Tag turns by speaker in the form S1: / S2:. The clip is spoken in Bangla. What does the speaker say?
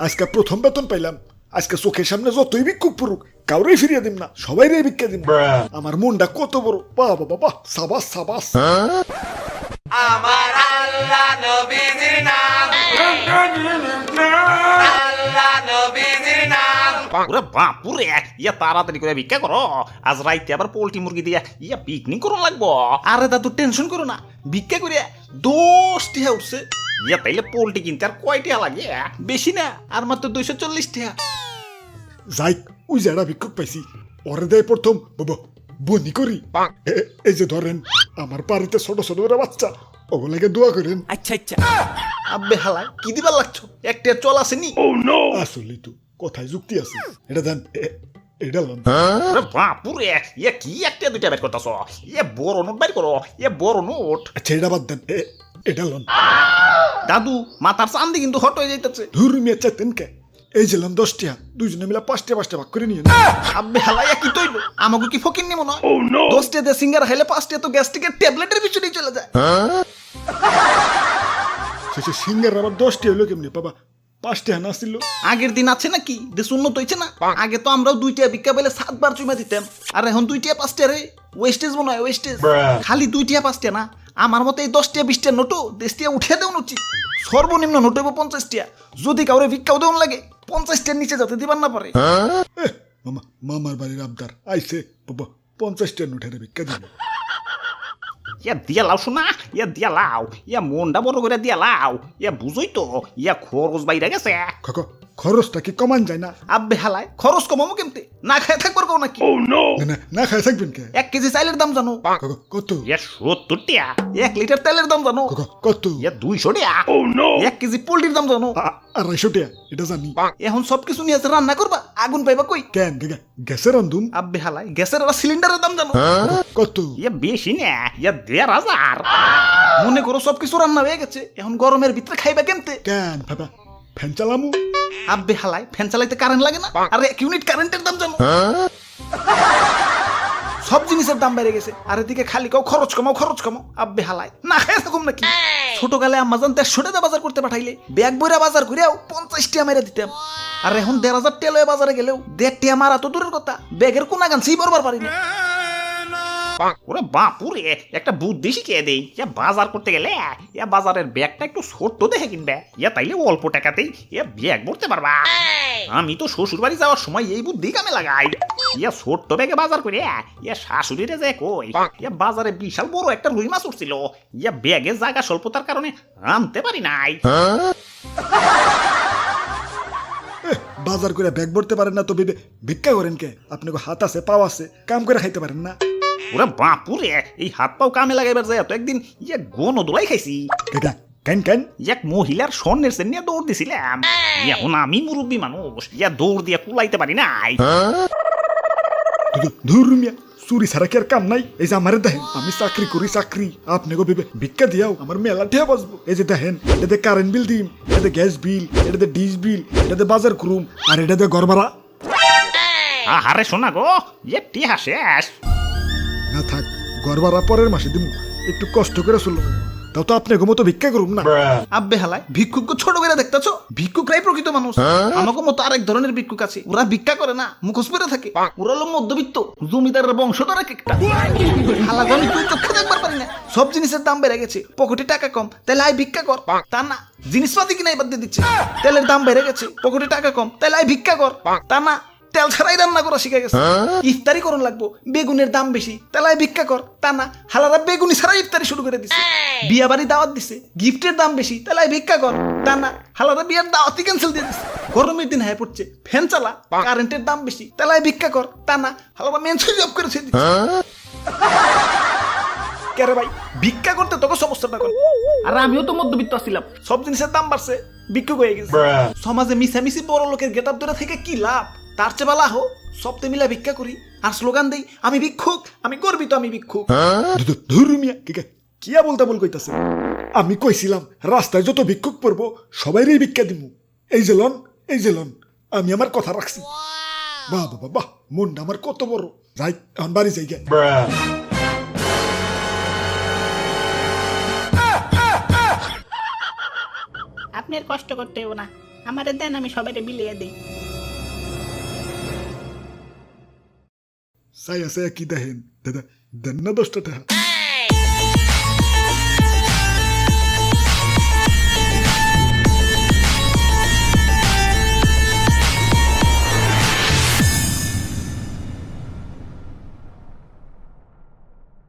S1: আজকে প্রথম বেতন পাইলাম, আজকে চোখের সামনে যতই ভিক্ষুক পড়ুক কাউরেই ফিরিয়ে দিম না, সবাই রে ভিক্ষা দিম। আমার মনটা কত বড়, বাবা বাবা, সাবাস সাবাস।
S2: আমার আল্লাহ নবীজির নাম, আল্লাহ নবীজির নাম।
S3: ওরে বাপুরে, ইয়া তাড়াতাড়ি করে ভিক্ষা করো, আজ রাইতে আবার পোল্ট্রি মুরগি দিয়া ইয়া পিকনিক করো লাগবো। আরে দাদু টেনশন করো না, ভিক্ষা করে 10 টাকা উঠছে। ইয়া তাইলে পোল্ট্রি কিনতে আর কয় টাকা লাগে? বেশি না, আর মাত্র 240 টাকা।
S1: যাই, ওই যারা ভিক্ষুক পাইছি ওরে দেয় প্রথম বাবা বনি করি। এই যে ধরেন আমার বাড়িতে ছোট ছোট ওরা বাচ্চা, ওগুলাকে দোয়া করেন।
S3: আচ্ছা আচ্ছা, আব্বে হালাই কি দিবার লাগছো? একটা চল আসেনি।
S1: আসলে তো কথায় যুক্তি আছে, এটা দেন, এটা লন।
S3: ওরে বাপুরে, ইয়া কি একটা দুইটা বের করতেছ? ইয়া বড় নোট বের করো, ইয়া বড় নোট।
S1: আচ্ছা এটা বাদ দেন, এটা লন।
S3: দাদু মাথার চান্দি কিন্তু হট হয়ে যাইতেছে।
S1: ধুর মিয়া চাইতেন কে? এই যে লন 10 টাকা, দুইজনে মিলে 5 টাকা ভাগ করে নিয়ে।
S3: আব্বে হালাই কি তৈল? আমাকে কি ফকির নি মনে হয়? 10 টাকা দিয়ে সিঙ্গার খাইলে 5 টাকা তো গ্যাস্ট্রিকের ট্যাবলেটের পিছনেই চলে যায়।
S1: শেষে সিঙ্গার আবার 10 টাকা হলো কেমনি বাবা? 5 টাকা না ছিল?
S3: আগের দিন আছে নাকি? দেশ উন্নত হয়েছে না? আগে তো আমরাও 2 টাকা ভিক্ষা পেলে 7 বার চুমা দিতাম, আর এখন 2 টাকা 5 টাকা রে ওয়েস্টেজ মনে হয়, ওয়েস্টেজ। খালি 2 টাকা 5 টাকা না, আমার মতে এই 10 টাকা 20 টাকা নোটও 10 টাকা উঠে দেওয়া উচিত। সর্বনিম্ন নোট হইব 50 টাকা। যদি কাউরে ভিক্ষাও দেওয়ান লাগে 50 টাকার নিচে যাতে দিবার না পারে।
S1: মামা, মামার বাড়ির আবদার আইছে বাবা, 50 টাকা নোটের ভিক্ষা দিন।
S3: ইয়া দিয়া লাও শোনা, ইয়া দিয়া লাও, ইয়া মনটা বড় করে দিয়া লাও। ইয়া বুঝই তো, ইয়া খরচ বাইরে গেছে।
S1: খরচটা কি কমান যায় না?
S3: আব্বে হালায় খরচ কমাবো কেমতে? না খায় থাকবার কও নাকি?
S1: না না খাই থাকবেন কে?
S3: 1 কেজি চাইলের দাম জানো?
S1: কত?
S3: ইয়া 70 টাকা। 1 লিটার তেলের দাম জানো?
S1: কত?
S3: ইয়া 200 টাকা। 1 কেজি পোল্ট্রির দাম জানো?
S1: 250 টাকা, এটা জানি।
S3: এখন সবকিছু নিয়ে রান্না করবা, আগুন পাইবা কই?
S1: কেন গ্যাসের রান্ধুম?
S3: আব্বে হালায় গ্যাসের আর সিলিন্ডারের দাম জানো?
S1: কত?
S3: ইয়া বেশি না, ইয়া 1500। মনে করো সবকিছু রান্না হয়ে গেছে, এখন গরমের ভিতরে খাইবা কেমতে?
S1: কেন বাবা, ফ্যান চালামু?
S3: আব্বে হালায় ফ্যান চালাইতে কারেন্ট লাগে না? আর 1 ইউনিট কারেন্টের দাম জানো? সব জিনিসের দাম বেড়ে গেছে, আর এদিকে খালি কাও খরচ কমাও খরচ কমাও। আব্বে হালায় না খায় থাকুম নাকি? ছোটকালে আম্মাজান 150 টাকা বাজার করতে পাঠাইলে ব্যাগ বইরা বাজার করিয়াও 50 টাকা মেরে দিতাম, আর এখন 1500 টাকা লয়ে বাজারে গেলেও 1.5 টাকা মারা তো দূরের কথা, ব্যাগের কোনা গানছেই বরবার পারি না। ওরে বাপুরে, একটা বুদ্ধি শিখিয়ে দেই। ইয়া বাজার করতে গেলে ইয়া বাজারের ব্যাগটা একটু ছোট্ট দেখে কিনবে, ইয়া তাইলে অল্প টাকাতেই ইয়া ব্যাগ ভরতে পারবা। আমি তো শ্বশুর বাড়ি যাওয়ার সময় এই বুদ্ধি কামে লাগাই। ইয়া ছোট্ট ব্যাগে বাজার করে ইয়া শাশুড়িরে যায় কই, ইয়া বাজারে বিশাল বড় একটা রুই মাছ উঠছিল, ইয়া ব্যাগে জায়গা স্বল্পতার কারণে আনতে পারি নাই।
S1: বাজার করে ব্যাগ ভরতে পারেন না তো ভিক্ষা করেন কে? আপনাকে হাত আছে, পাও আছে, কাম করে খাইতে পারেন না?
S3: ওরে বাপুরে, এই হাত পাও কামে লাগাইবার যায় তো একদিন ইয়া গনো দোলাই খাইছি।
S1: কেন কেন?
S3: এক মহিলার স্বর্ণের সেন নিয়ে দৌড় দিছিলাম। এখন আমি মুরব্বী মানুষ, ইয়া দৌড় দিয়ে কুলাইতে পারি নাই।
S1: ধুর মিয়া, চুরি ছাড়া কি আর কাম নাই? এই যে আমার দেখেন, আমি চাকরি করি, চাকরি আপনি গো ভিক্ষা দিয়াও আমার মেলা ঠেয়া বাঁচবো। এই যে দেখেন, এটাতে কারেন্ট বিল দিম, এটাতে গ্যাস বিল, এটাতে ডিশ বিল, এটাতে বাজার করুম, আর এটাতে ঘর ভাড়া।
S3: আহারে শোনা গো, ইয়ে টিহা শেষ।
S1: না থাক, ঘর ভাড়া পরের মাসে দিম, একটু কষ্ট করে চলবো। তাও তো আপনি মতো ভিক্ষা করুম না।
S3: আব্বে হালায় ভিক্ষুক ছোট করে দেখতেছো? ভিক্ষুকরাই প্রকৃত মানুষ। আমাকে মতো আরেক ধরনের ভিক্ষুক আছে, ওরা ভিক্ষা করে না, মুখোশ পরে থাকে। ওরা হলো মধ্যবিত্ত জমিদারের বংশধর এক একটা। হালাগনি তুই চোখে দেখবার পারি না। সব জিনিসের দাম বেড়ে গেছে, পকেটে টাকা কম, তাহলে আয় ভিক্ষা কর। তা না, জিনিসপাতি কিনা এবার দিয়ে দিচ্ছে। তেলের দাম বেড়ে গেছে, পকেটে টাকা কম, তাহলে আয় ভিক্ষা কর। তা না, তেল ছাড়াই রান্না করা শিখে গেছে। ইফতারি করুন লাগবো, বেগুনের দাম বেশি, তাহলে ভিক্ষা কর। তা না, হালারা বেগুনি ছাড়াই ইফতারি শুরু করে দিছে। বিয়া বাড়ি দাওয়াত দিছে, গিফটের দাম বেশি, তাহলে ভিক্ষা কর। তা না, হালারা বিয়ার দাওয়াতই ক্যান্সেল দিয়ে দিছে। গরমের দিন হয়ে পড়ছে, ফ্যান চালা, কারেন্টের দাম বেশি, তাহলে ভিক্ষা কর। তা না, হালারা মেন সুইচ অফ করেছে। কেরে ভাই, ভিক্ষা করতে তোকে সমস্যাটা কর। আর আমিও তো মধ্যবিত্ত ছিলাম, সব জিনিসের দাম বাড়ছে, ভিক্ষুক হয়ে গেছে। সমাজে মিশামিশি বড় লোকের গেট আপ ধরে থেকে কি লাভ? তার চেয়ে ভালো হো সপ্তাহে মিলা ভিক্ষা করি আর স্লোগান দেই, আমি ভিক্ষুক, আমি গর্বিত, আমি ভিক্ষুক।
S1: ধুর মিয়া, কিয়া বলতে বল কইতাছে? আমি কইছিলাম রাস্তায় যত ভিক্ষুক পড়বো সবাইরই ভিক্ষা দিমু। এই যে লন, এই যে লন, আমি আমার কথা রাখছি। বাহ বাবা বাহ, মনটা আমার কত বড়। যাই, এখন বাড়ি যাই গে।
S4: আপনি আর কষ্ট করতে হবে না, আমারে দেন, আমি সবাইরে বিলিয়ে দিই।
S1: সায়া সায়া কি দেখেন দাদা, দেন না 10টা টাকা।